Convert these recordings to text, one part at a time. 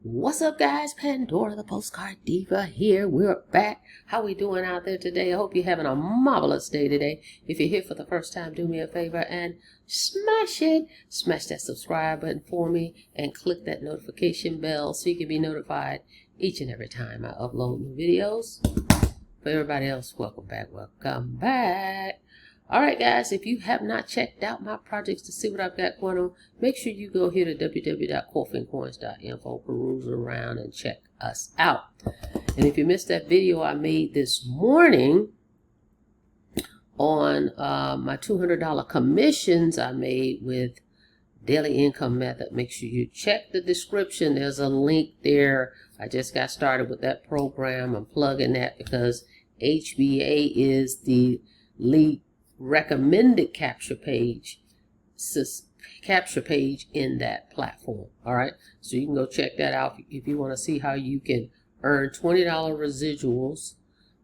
What's up, guys? Pandora, the postcard diva here. We're back. How we doing out there today? I hope you're having a marvelous day today. If you're here for the first time, do me a favor and smash it. Smash that subscribe button for me and click that notification bell so you can be notified each and every time I upload new videos. For everybody else, welcome back. Welcome back. All right, guys, if you have not checked out my projects to see what I've got going on, make sure you go here to www.coffeeandcoins.info, peruse around, and check us out. And if you missed that video I made this morning on my $200 commissions I made with daily income method, make sure you check the description. There's a link there. I just got started with that program. I'm plugging that because HBA is the lead recommended capture page in that platform. All right, so you can go check that out if you want to see how you can earn $20 residuals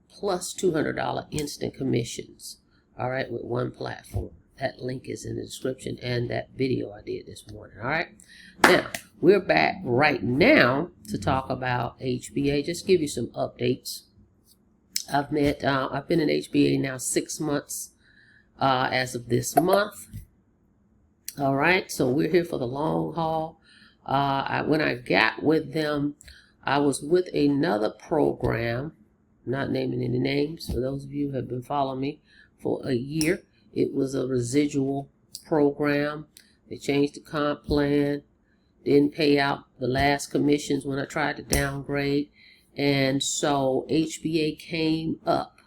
plus $200 instant commissions, all right, with one platform. That link is in the description and that video I did this morning. All right, now we're back right now to talk about HBA. Just give you some updates. I've been in HBA now 6 months as of this month. All right, so we're here for the long haul. When I got with them, I was with another program, not naming any names for those of you who have been following me for a year. It was a residual program. They changed the comp plan, didn't pay out the last commissions when I tried to downgrade, and so HBA came up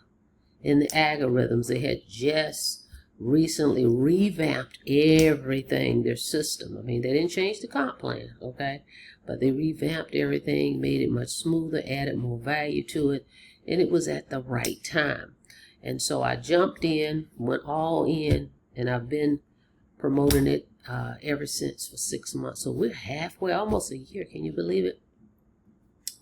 in the algorithms. They had just recently revamped everything, their system. I mean, they didn't change the comp plan, okay? But they revamped everything, made it much smoother, added more value to it, and it was at the right time. And so I jumped in, went all in, and I've been promoting it ever since for 6 months. So we're halfway, almost a year. Can you believe it?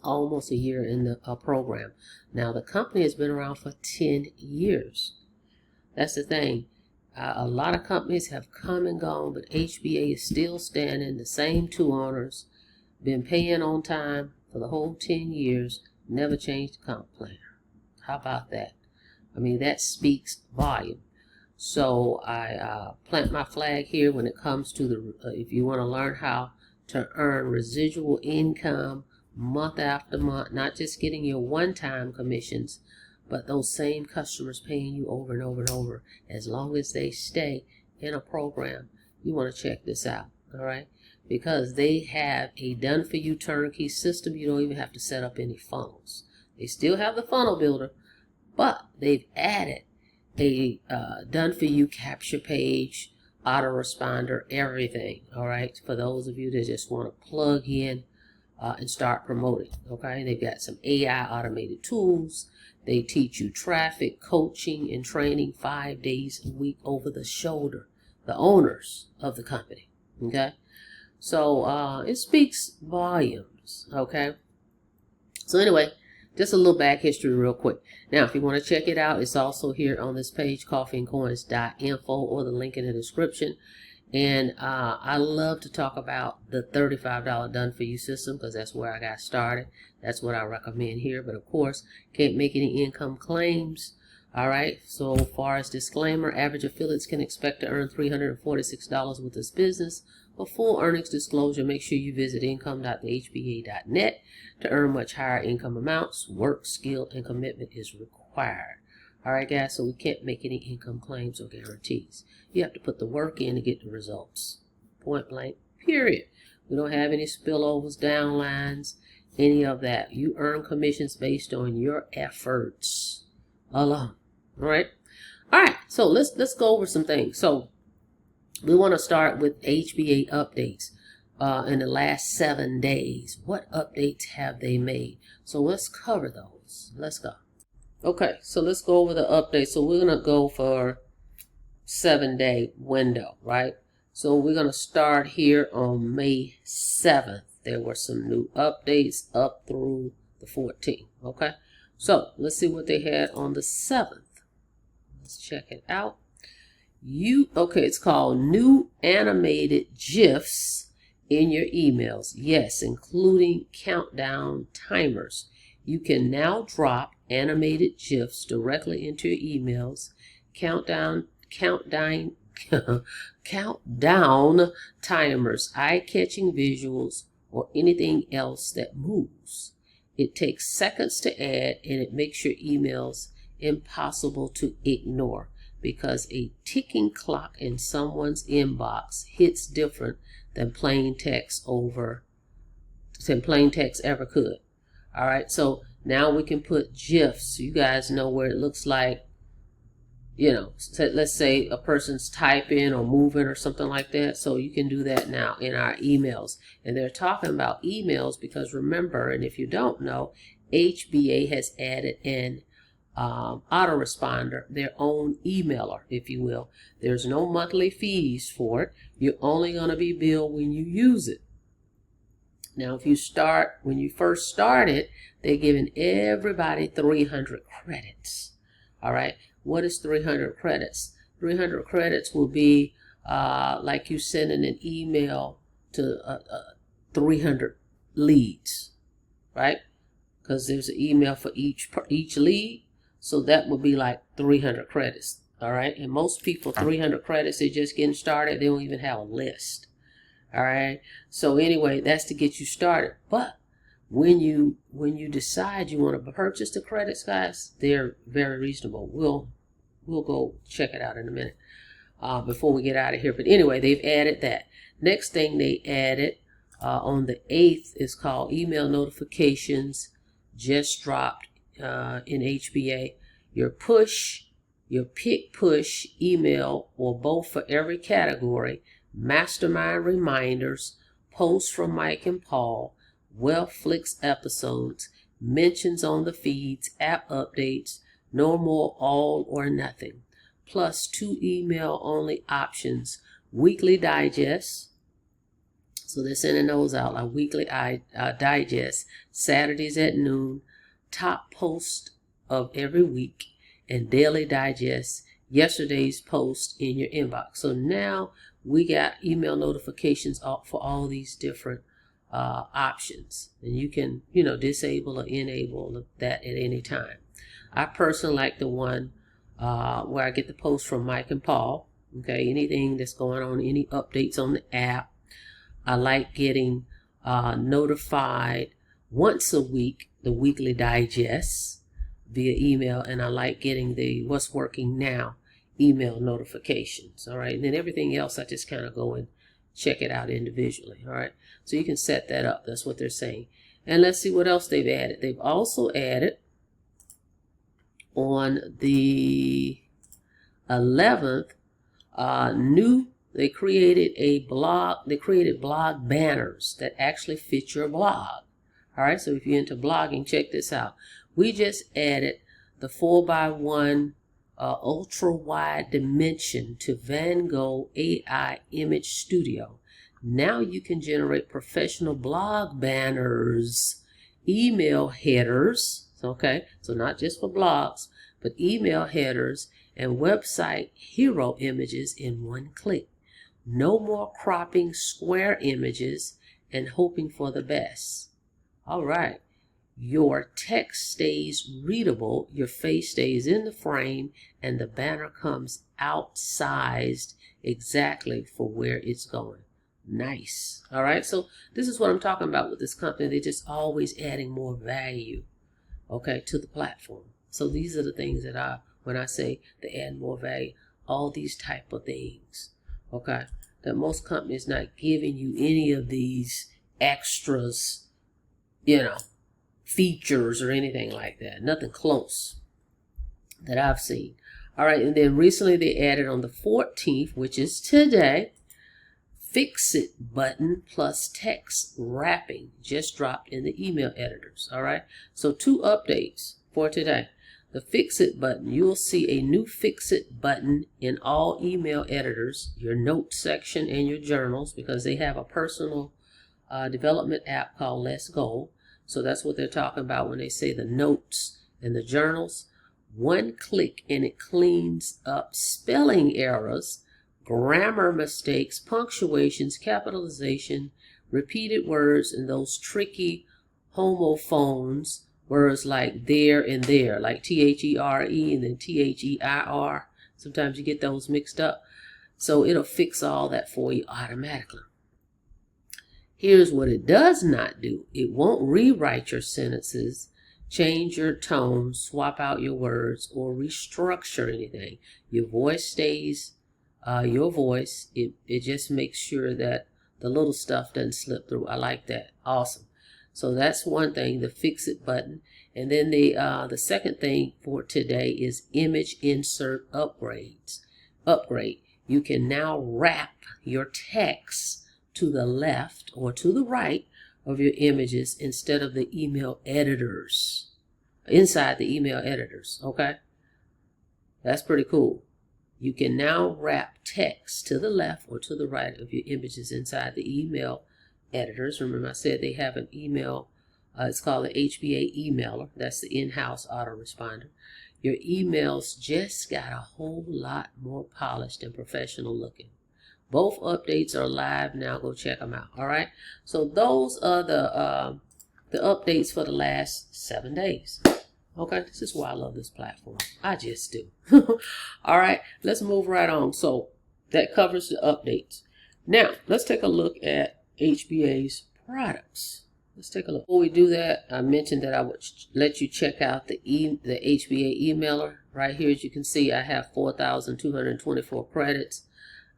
Almost a year in the program. Now, the company has been around for 10 years. That's the thing. A lot of companies have come and gone, but HBA is still standing. The same two owners, been paying on time for the whole 10 years, never changed the comp plan. How about that? I mean, that speaks volume. So I plant my flag here when it comes to the, if you want to learn how to earn residual income month after month, not just getting your one-time commissions, but those same customers paying you over and over and over, as long as they stay in a program, you want to check this out, all right? Because they have a done-for-you turnkey system. You don't even have to set up any funnels. They still have the funnel builder, but they've added a done-for-you capture page, autoresponder, everything, all right? For those of you that just want to plug in and start promoting, okay? They've got some AI automated tools. They teach you traffic, coaching, and training 5 days a week over the shoulder, the owners of the company, okay? So it speaks volumes, okay? So anyway, just a little back history real quick. Now, if you want to check it out, it's also here on this page, coffeeandcoins.info, or the link in the description. And I love to talk about the $35 done-for-you system because that's where I got started. That's what I recommend here. But, of course, can't make any income claims. All right. So, far as disclaimer, average affiliates can expect to earn $346 with this business. For full earnings disclosure, make sure you visit income.thehba.net to earn much higher income amounts. Work, skill, and commitment is required. All right, guys, so we can't make any income claims or guarantees. You have to put the work in to get the results. Point blank, period. We don't have any spillovers, downlines, any of that. You earn commissions based on your efforts alone. All right? All right, so let's go over some things. So we want to start with HBA updates in the last 7 days. What updates have they made? So let's cover those. Let's go. Okay, so let's go over the update. So we're going to go for 7-day window, right? So we're going to start here on May 7th. There were some new updates up through the 14th, okay? So let's see what they had on the 7th. Let's check it out. Okay, it's called New Animated GIFs in your emails. Yes, including countdown timers. You can now drop animated GIFs directly into your emails. Countdown timers, eye-catching visuals, or anything else that moves. It takes seconds to add, and it makes your emails impossible to ignore, because a ticking clock in someone's inbox hits different than plain text ever could. All right, so now we can put GIFs. You guys know where it looks like, you know, let's say a person's typing or moving or something like that. So you can do that now in our emails. And they're talking about emails because remember, and if you don't know, HBA has added an autoresponder, their own emailer, if you will. There's no monthly fees for it. You're only going to be billed when you use it. Now, when you first started, they're giving everybody 300 credits. All right. What is 300 credits? 300 credits will be like you sending an email to 300 leads, right? Because there's an email for each lead. So that would be like 300 credits. All right. And most people, 300 credits, they're just getting started. They don't even have a list. All right. So anyway, that's to get you started. But when you decide you want to purchase the credits, guys, they're very reasonable. We'll go check it out in a minute before we get out of here. But anyway, they've added that. Next thing they added on the 8th is called email notifications. Just dropped in HBA. Your pick push email, or both for every category. Mastermind reminders, posts from Mike and Paul, Wellflix episodes, mentions on the feeds, app updates, no more all or nothing, plus 2 email only options, weekly digests. So they're sending those out, like weekly digest, Saturdays at noon, top post of every week, and daily digest, yesterday's post in your inbox. So now we got email notifications for all these different options, and you can, disable or enable that at any time. I personally like the one where I get the post from Mike and Paul. Okay, anything that's going on, any updates on the app. I like getting notified once a week, the weekly digests via email, and I like getting the what's working now email notifications. All right, and then everything else I just kind of go and check it out individually. All right, so you can set that up. That's what they're saying. And let's see what else they've added. They've also added on the 11th they created blog banners that actually fit your blog. All right, so if you're into blogging, check this out. We just added the 4x1 ultra wide dimension to Van Gogh AI Image Studio. Now you can generate professional blog banners, email headers, okay, so not just for blogs, but email headers and website hero images in one click. No more cropping square images and hoping for the best. All right. Your text stays readable, your face stays in the frame, and the banner comes outsized exactly for where it's going. Nice. All right, so this is what I'm talking about with this company. They're just always adding more value, okay, to the platform. So these are the things that when I say they add more value, all these type of things, okay, that most companies not giving you any of these extras, features or anything like that. Nothing close that I've seen. All right, and then recently they added on the 14th, which is today, Fix It button plus text wrapping just dropped in the email editors. All right, so 2 updates for today. The Fix It button, you'll see a new Fix It button in all email editors, your notes section and your journals, because they have a personal development app called Let's Go. So that's what they're talking about when they say the notes and the journals. 1 click and it cleans up spelling errors, grammar mistakes, punctuations, capitalization, repeated words and those tricky homophones, words like there and there, like T-H-E-R-E and then T-H-E-I-R. Sometimes you get those mixed up. So it'll fix all that for you automatically. Here's what it does not do. It won't rewrite your sentences, change your tone, swap out your words, or restructure anything. Your voice stays your voice. It just makes sure that the little stuff doesn't slip through. I like that. Awesome. So that's one thing, the fix it button. And then the second thing for today is image insert upgrades. Upgrade. You can now wrap your text to the left or to the right of your images instead of the email editors. Inside the email editors, okay? That's pretty cool. You can now wrap text to the left or to the right of your images inside the email editors. Remember I said they have an email, it's called the HBA emailer. That's the in-house autoresponder. Your emails just got a whole lot more polished and professional looking. Both updates are live now. Go check them out. All right. So those are the updates for the last 7 days. Okay. This is why I love this platform. I just do. All right. Let's move right on. So that covers the updates. Now let's take a look at HBA's products. Let's take a look. Before we do that, I mentioned that I would let you check out the HBA emailer. Right here, as you can see, I have 4,224 credits.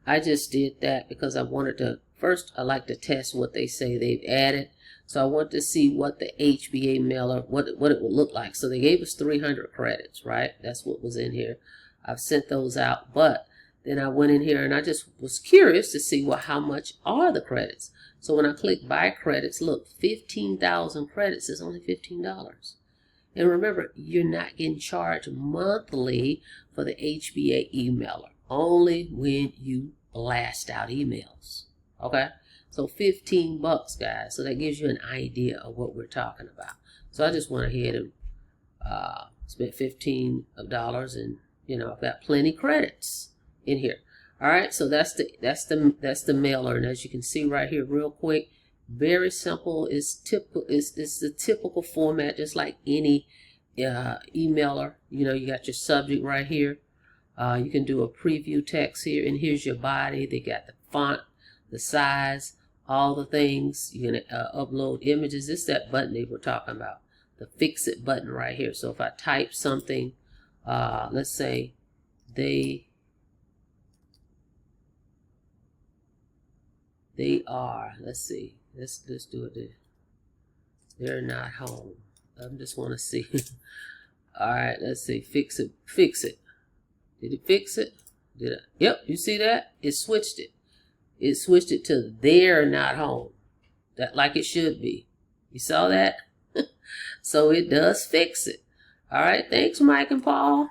I just did that because I wanted to, first I like to test what they say they've added. So I want to see what the HBA mailer, what it would look like. So they gave us 300 credits, right? That's what was in here. I've sent those out, but then I went in here and I just was curious to see, well, how much are the credits? So when I click buy credits, look, 15,000 credits is only $15. And remember, you're not getting charged monthly for the HBA emailer. Only when you blast out emails. Okay, so 15 bucks, guys. So that gives you an idea of what we're talking about. So I just went ahead and spent $15, and I've got plenty credits in here. All right, so that's the mailer, and as you can see right here, real quick, very simple. It's typical. It's the typical format, just like any emailer. You got your subject right here. You can do a preview text here, and here's your body. They got the font, the size, all the things. You can upload images. This is that button they were talking about, the fix it button right here. So if I type something, let's say they are, let's see, let's do it there. They're not home. I just want to see. All right, let's see, fix it. Did it fix it? Did it? Yep, you see that? It switched it. It switched it to they're not home. That like it should be. You saw that? So it does fix it. All right, thanks Mike and Paul.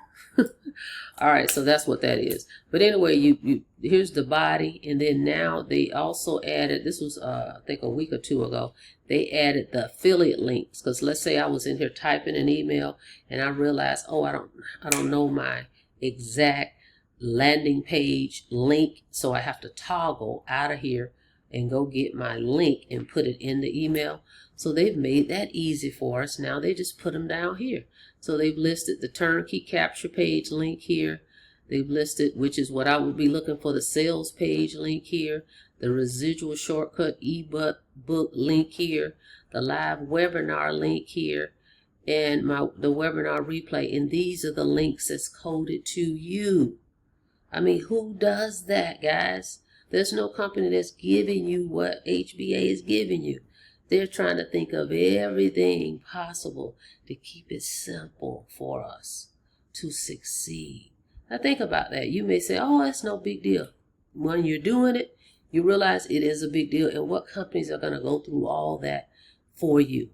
All right, so that's what that is. But anyway, here's the body, and then now they also added, this was I think a week or two ago, they added the affiliate links. Because let's say I was in here typing an email and I realized, oh, I don't know my exact landing page link, so I have to toggle out of here and go get my link and put it in the email. So they've made that easy for us. Now they just put them down here. So they've listed the turnkey capture page link here. They've listed, which is what I would be looking for, the sales page link here, the residual shortcut ebook link here, the live webinar link here, and the webinar replay. And these are the links that's coded to you. I mean, who does that, guys? There's no company that's giving you what HBA is giving you. They're trying to think of everything possible to keep it simple for us to succeed. Now think about that. You may say, oh, that's no big deal. When you're doing it, you realize it is a big deal. And what companies are going to go through all that for you?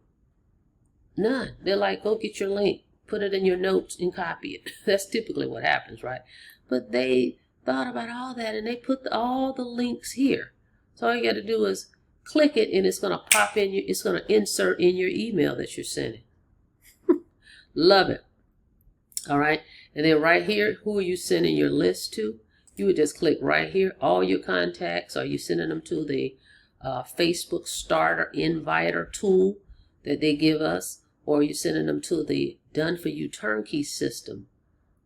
None. They're like, go get your link, put it in your notes and copy it. That's typically what happens, right? But they thought about all that and they put all the links here. So all you got to do is click it and it's going to pop in, it's going to insert in your email that you're sending. Love it. All right. And then right here, who are you sending your list to? You would just click right here. All your contacts, are you sending them to the Facebook starter inviter tool that they give us, or you're sending them to the done for you turnkey system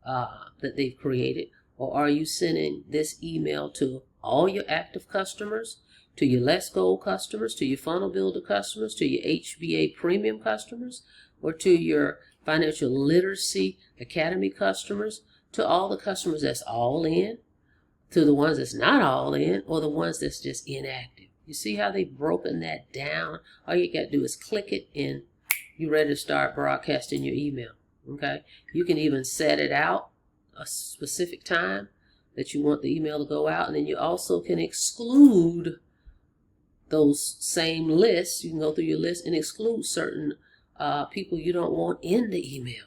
that they've created, or are you sending this email to all your active customers, to your Let's Go customers, to your Funnel Builder customers, to your HBA Premium customers, or to your Financial Literacy Academy customers, to all the customers that's all in, to the ones that's not all in, or the ones that's just inactive? You see how they've broken that down? All you got to do is click it and you're ready to start broadcasting your email. Okay? You can even set it out a specific time that you want the email to go out, and then you also can exclude those same lists. You can go through your list and exclude certain people you don't want in the email.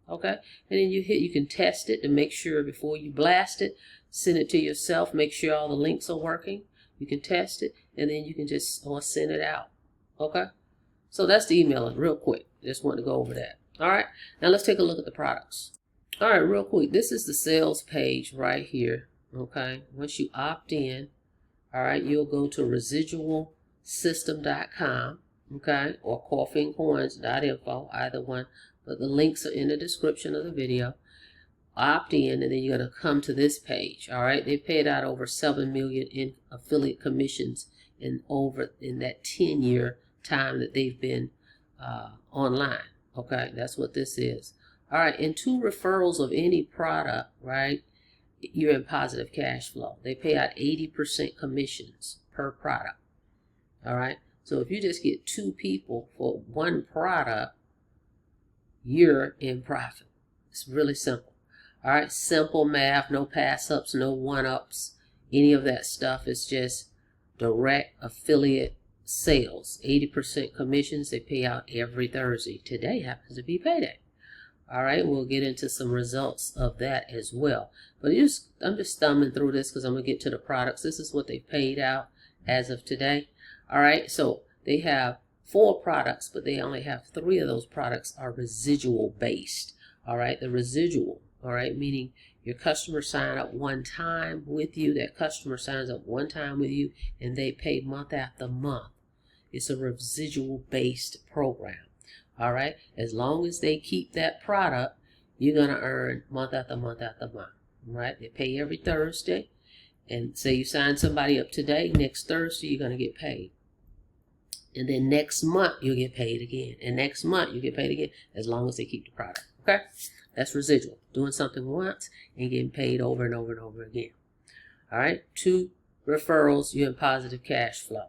Okay? And then you can test it to make sure before you blast it. Send it to yourself, make sure all the links are working. You can test it, and then you can just send it out. Okay? So that's the email real quick. Just want to go over that. All right, now let's take a look at the products. All right, real quick, this is the sales page right here. Okay, once you opt in, all right, you'll go to residualsystem.com, okay, or coffeeandcoins.info, either one, but the links are in the description of the video. Opt in, and then you're going to come to this page. All right, they paid out over $7 million in affiliate commissions in that 10-year time that they've been online. Okay, that's what this is. All right, and 2 referrals of any product, right, you're in positive cash flow. They pay out 80% commissions per product. All right, so if you just get 2 people for 1 product, you're in profit. It's really simple. All right, simple math, no pass-ups, no one-ups, any of that stuff. It's just direct affiliate sales. 80% commissions. They pay out every Thursday. Today happens to be payday. All right, we'll get into some results of that as well. But I'm just thumbing through this because I'm going to get to the products. This is what they paid out as of today. All right, so they have 4 products, but they only have 3 of those products are residual based. All right, the residual, all right, meaning your customer sign up one time with you. That customer signs up one time with you, and they pay month after month. It's a residual based program. All right, as long as they keep that product, you're going to earn month after month after month. All right, they pay every Thursday. And say you sign somebody up today, next Thursday you're going to get paid. And then next month you'll get paid again. And next month you get paid again, as long as they keep the product. Okay, that's residual. Doing something once and getting paid over and over and over again. All right, 2 referrals, you're in positive cash flow.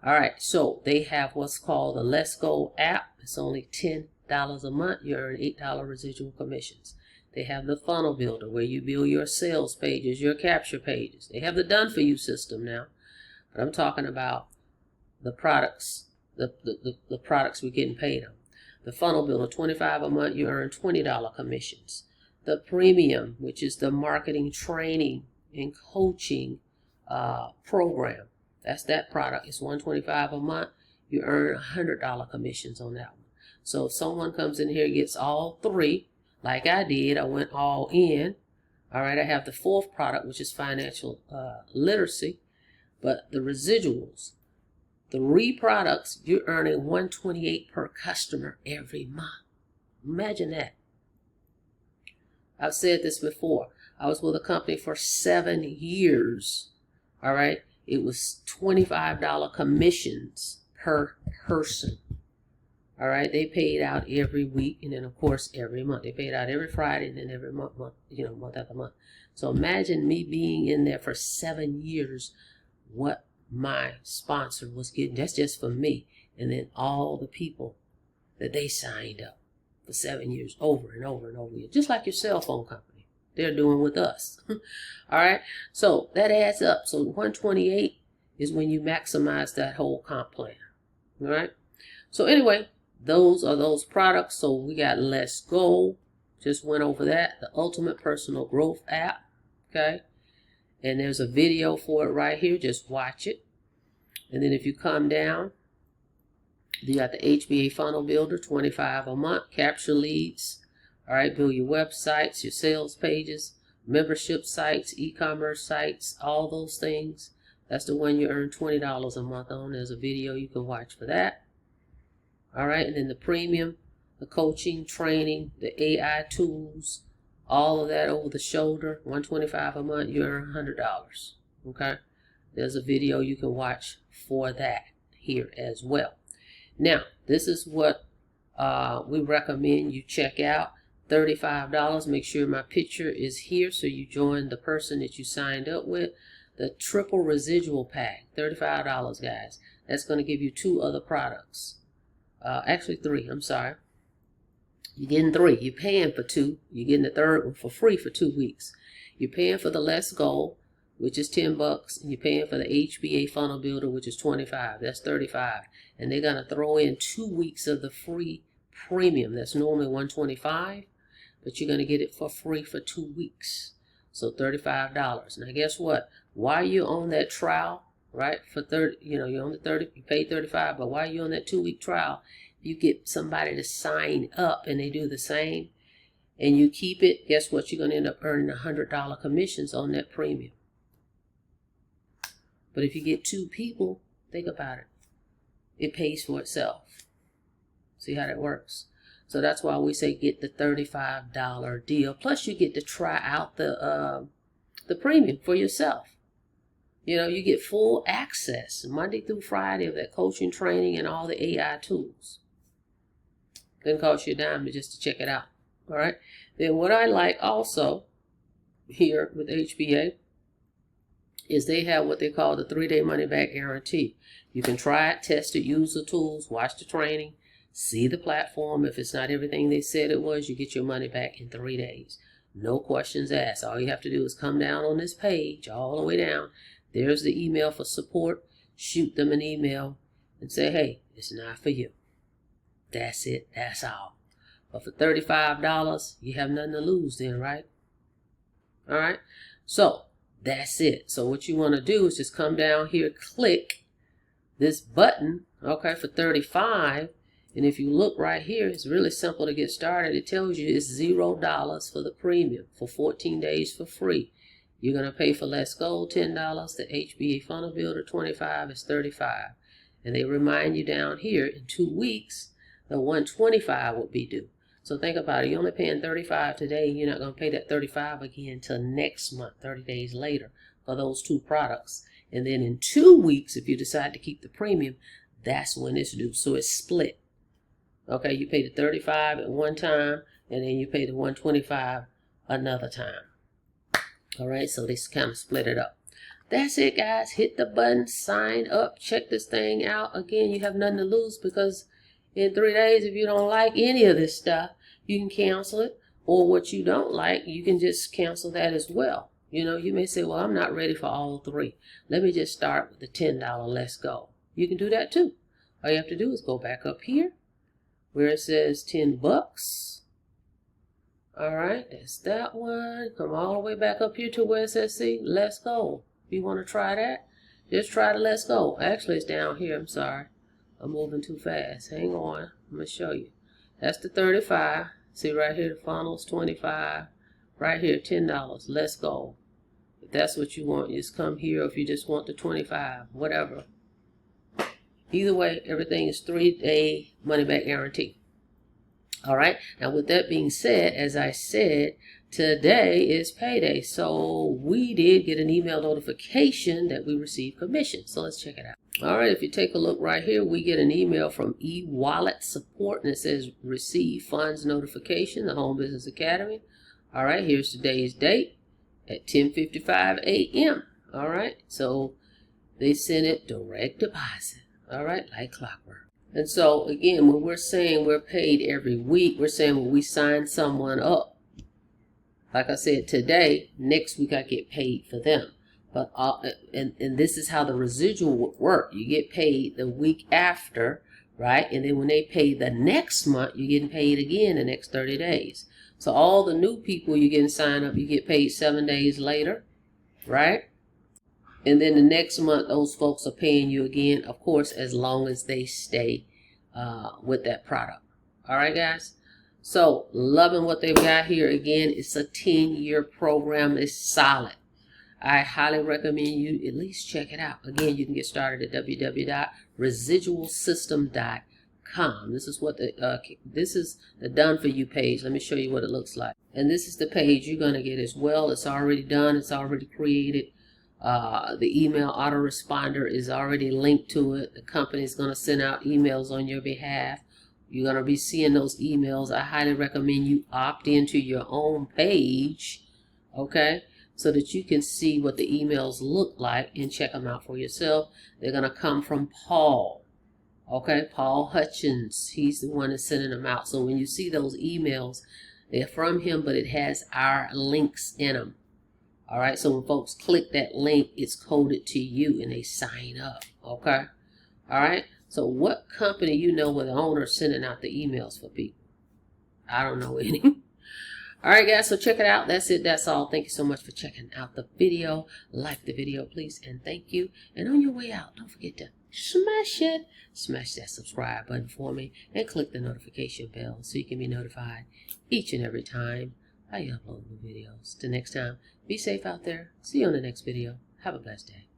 All right, so they have what's called the Let's Go app. It's only $10 a month. You earn $8 residual commissions. They have the Funnel Builder, where you build your sales pages, your capture pages. They have the Done For You system now. But I'm talking about the products, the products we're getting paid on. The Funnel Builder, $25 a month, you earn $20 commissions. The Premium, which is the marketing, training, and coaching program. That's that product. It's $125 a month. You earn $100 commissions on that one. So if someone comes in here and gets all 3, like I did, I went all in. All right, I have the 4th product, which is financial literacy. But the residuals, 3 products, you're earning $128 per customer every month. Imagine that. I've said this before. I was with a company for 7 years. All right. It was $25 commissions per person. All right. They paid out every week, and then of course every month. They paid out every Friday, and then every month, month after month. So imagine me being in there for 7 years. What my sponsor was getting. That's just for me, and then all the people that they signed up for 7 years, over and over and over again, just like your cell phone company. They're doing with us. All right, so that adds up. So 128 is when you maximize that whole comp plan. All right, so anyway, those are those products. So we got Let's Go, just went over that, the Ultimate Personal Growth app. Okay, and there's a video for it right here. Just watch it. And then if you come down, you got the HBA Funnel Builder, $25 a month, capture leads. All right, build your websites, your sales pages, membership sites, e-commerce sites, all those things. That's the one you earn $20 a month on. There's a video you can watch for that. All right, and then the premium, the coaching, training, the AI tools, all of that over the shoulder, $125 a month, you earn $100. Okay, there's a video you can watch for that here as well. Now, this is what we recommend you check out. $35. Make sure my picture is here so you join the person that you signed up with. The triple residual pack, $35, guys. That's going to give you 2 other products. Actually 3, I'm sorry. You're getting 3. You're paying for 2. You're getting the third one for free for 2 weeks. You're paying for the Let's Go, which is $10, and you're paying for the HBA Funnel Builder, which is $25. That's $35. And they're going to throw in 2 weeks of the free premium. That's normally $125, but you're going to get it for free for 2 weeks. So $35. Now guess what? While you're on that trial, right, for 30, you're on the 30, you paid $35, but while you're on that 2-week trial, you get somebody to sign up and they do the same, and you keep it, guess what? You're going to end up earning $100 commissions on that premium. But if you get 2 people, think about it. It pays for itself. See how that works? So that's why we say get the $35 deal. Plus you get to try out the premium for yourself. You get full access Monday through Friday of that coaching, training, and all the AI tools. Doesn't cost you a dime just to check it out. All right. Then what I like also here with HBA is they have what they call the 3-day money back guarantee. You can try it, test it, use the tools, watch the training, see the platform. If it's not everything they said it was, you get your money back in 3 days. No questions asked. All you have to do is come down on this page, all the way down. There's the email for support. Shoot them an email and say, hey, it's not for you. That's it. That's all. But for $35, you have nothing to lose then, right? All right. So that's it. So what you want to do is just come down here, click this button, okay, for $35. And if you look right here, it's really simple to get started. It tells you it's $0 for the premium for 14 days for free. You're going to pay for Let's Go $10, the HBA Funnel Builder $25 is $35. And they remind you down here in 2 weeks, the $125 will be due. So think about it. You're only paying $35 today. You're not going to pay that $35 again until next month, 30 days later, for those 2 products. And then in 2 weeks, if you decide to keep the premium, that's when it's due. So it's split. Okay, you pay the $35 at one time, and then you pay the $125 another time. All right, so they kind of split it up. That's it, guys. Hit the button, sign up, check this thing out. Again, you have nothing to lose because in 3 days, if you don't like any of this stuff, you can cancel it. Or what you don't like, you can just cancel that as well. You may say, well, I'm not ready for all 3. Let me just start with the $10 Let's Go. You can do that too. All you have to do is go back up here where it says $10. All right, that's that one. Come all the way back up here to where it says, see, Let's Go. If you want to try that, just try the Let's Go. Actually, it's down here. I'm sorry. I'm moving too fast. Hang on. I'm going to show you. That's the $35. See right here, the funnel's $25. Right here, $10. Let's Go. If that's what you want, just come here. Or if you just want the $25, whatever. Either way, everything is 3-day money-back guarantee. All right. Now, with that being said, as I said, today is payday. So we did get an email notification that we received commission. So let's check it out. All right. If you take a look right here, we get an email from eWallet support, and it says receive funds notification, the Home Business Academy. All right. Here's today's date at 10:55 a.m. All right. So they sent it direct deposit. All right. Like clockwork. And so, again, when we're saying we're paid every week, we're saying when we sign someone up, like I said, today, next week I get paid for them. But and this is how the residual would work. You get paid the week after, right? And then when they pay the next month, you're getting paid again the next 30 days. So all the new people you're getting signed up, you get paid 7 days later, right? And then the next month, those folks are paying you again, of course, as long as they stay with that product. All right, guys? So, loving what they've got here. Again, it's a 10-year program. It's solid. I highly recommend you at least check it out. Again, you can get started at www.residualsystem.com. This is what this is the done for you page. Let me show you what it looks like. And this is the page you're going to get as well. It's already done. It's already created. The email autoresponder is already linked to it. The company is going to send out emails on your behalf. You're going to be seeing those emails. I highly recommend you opt into your own page, okay, so that you can see what the emails look like and check them out for yourself. They're going to come from Paul, okay, Paul Hutchins. He's the one that's sending them out. So when you see those emails, they're from him, but it has our links in them. All right, so when folks click that link, it's coded to you and they sign up, okay? All right, so what company you know where the owner's sending out the emails for people? I don't know any. All right, guys, so check it out. That's it. That's all. Thank you so much for checking out the video. Like the video, please, and thank you. And on your way out, don't forget to smash it. Smash that subscribe button for me and click the notification bell so you can be notified each and every time I upload new videos. Till next time, be safe out there. See you on the next video. Have a blessed day.